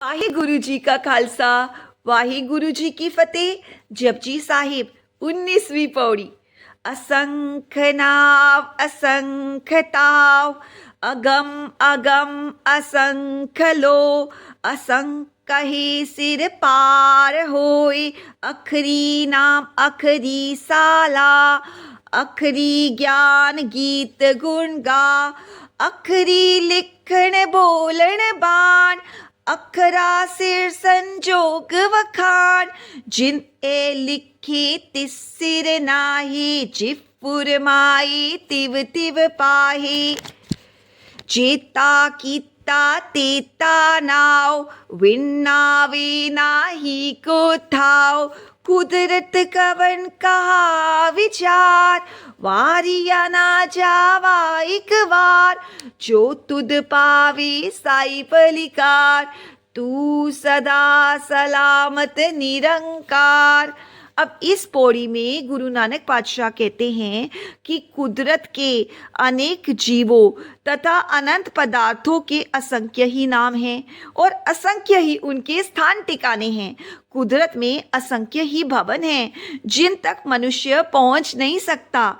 वाहिगुरु जी का खालसा, वाहिगुरु जी की फतेह। जपजी साहिब 19वीं पौड़ी। असंख नाव असंख ताव, अगम अगम असंख लो, असंख कहे सिर पार होए, अखरी नाम अखरी साला, अखरी ज्ञान गीत गुण गा, अखरी लिखण बोलण बाण, अखरा सिर संजोग वखान, जिन ए लिखे तिस सिर नाहे, जिव फुरमाए तिव तिव पाहे, जेता कीता तेता नाव, विन्नावे नाही को थाव, कुदरत कवन कहा विचार, वारिया ना जावा एक बार, जो तुद पावे साई पलिकार, तू सदा सलामत निरंकार। अब इस पौड़ी में गुरु नानक पातशाह कहते हैं कि कुदरत के अनेक जीवों तथा अनंत पदार्थों के असंख्य ही नाम हैं और असंख्य ही उनके स्थान ठिकाने हैं। कुदरत में असंख्य ही भवन हैं जिन तक मनुष्य पहुंच नहीं सकता,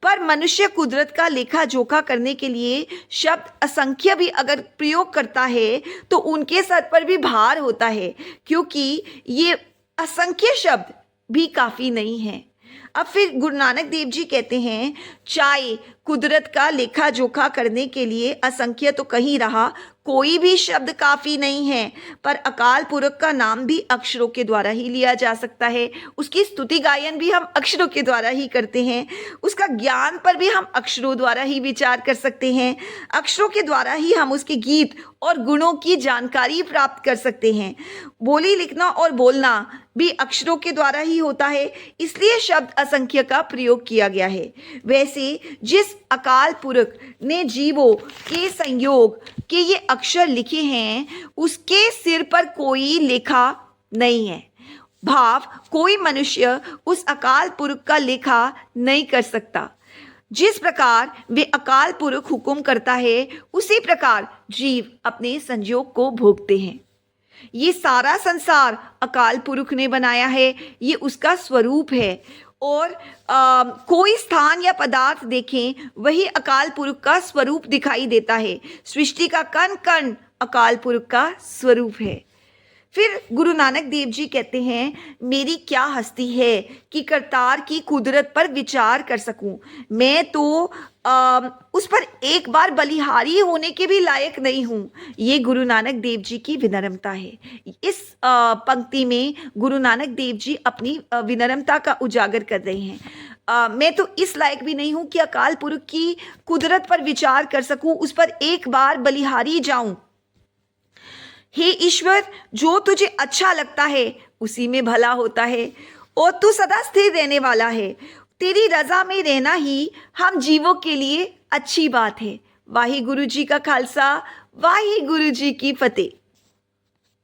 पर मनुष्य कुदरत का लेखा जोखा करने के लिए शब्द असंख्य भी अगर प्रयोग करता है तो उनके सर पर भी भार होता है, क्योंकि ये असंख्य शब्द भी काफ़ी नहीं है। अब फिर गुरु नानक देव जी कहते हैं, चाहे कुदरत का लेखा जोखा करने के लिए असंख्य तो कहीं रहा, कोई भी शब्द काफ़ी नहीं है, पर अकाल पुरख का नाम भी अक्षरों के द्वारा ही लिया जा सकता है। उसकी स्तुति गायन भी हम अक्षरों के द्वारा ही करते हैं, उसका ज्ञान पर भी हम अक्षरों द्वारा ही विचार कर सकते हैं, अक्षरों के द्वारा ही हम उसके गीत और गुणों की जानकारी प्राप्त कर सकते हैं। बोली लिखना और बोलना भी अक्षरों के द्वारा ही होता है, इसलिए शब्द असंख्य का प्रयोग किया गया है। वैसे जिस अकाल पुरख ने जीवों के संयोग के ये अक्षर लिखे हैं, उसके सिर पर कोई लेखा नहीं है। भाव कोई मनुष्य उस अकाल पुरख का लेखा नहीं कर सकता। जिस प्रकार वे अकाल पुरख हुक्म करता है, उसी प्रकार जीव अपने संयोग को भोगते हैं। ये सारा संसार अकाल पुरख ने बनाया है, ये उसका स्वरूप है। और कोई स्थान या पदार्थ देखें, वही अकाल पुरख का स्वरूप दिखाई देता है। सृष्टि का कण कण अकाल पुरख का स्वरूप है। फिर गुरु नानक देव जी कहते हैं, मेरी क्या हस्ती है कि करतार की कुदरत पर विचार कर सकूं। मैं तो उस पर एक बार बलिहारी होने के भी लायक नहीं हूँ। ये गुरु नानक देव जी की विनम्रता है। इस पंक्ति में गुरु नानक देव जी अपनी विनम्रता का उजागर कर रहे हैं। मैं तो इस लायक भी नहीं हूँ कि अकाल पुरख की कुदरत पर विचार कर सकूं, उस पर एक बार बलिहारी जाऊं। हे ईश्वर, जो तुझे अच्छा लगता है उसी में भला होता है और तू सदा स्थिर रहने वाला है। तेरी रजा में रहना ही हम जीवों के लिए अच्छी बात है। वाहिगुरु जी का खालसा, वाहिगुरु जी की फतेह।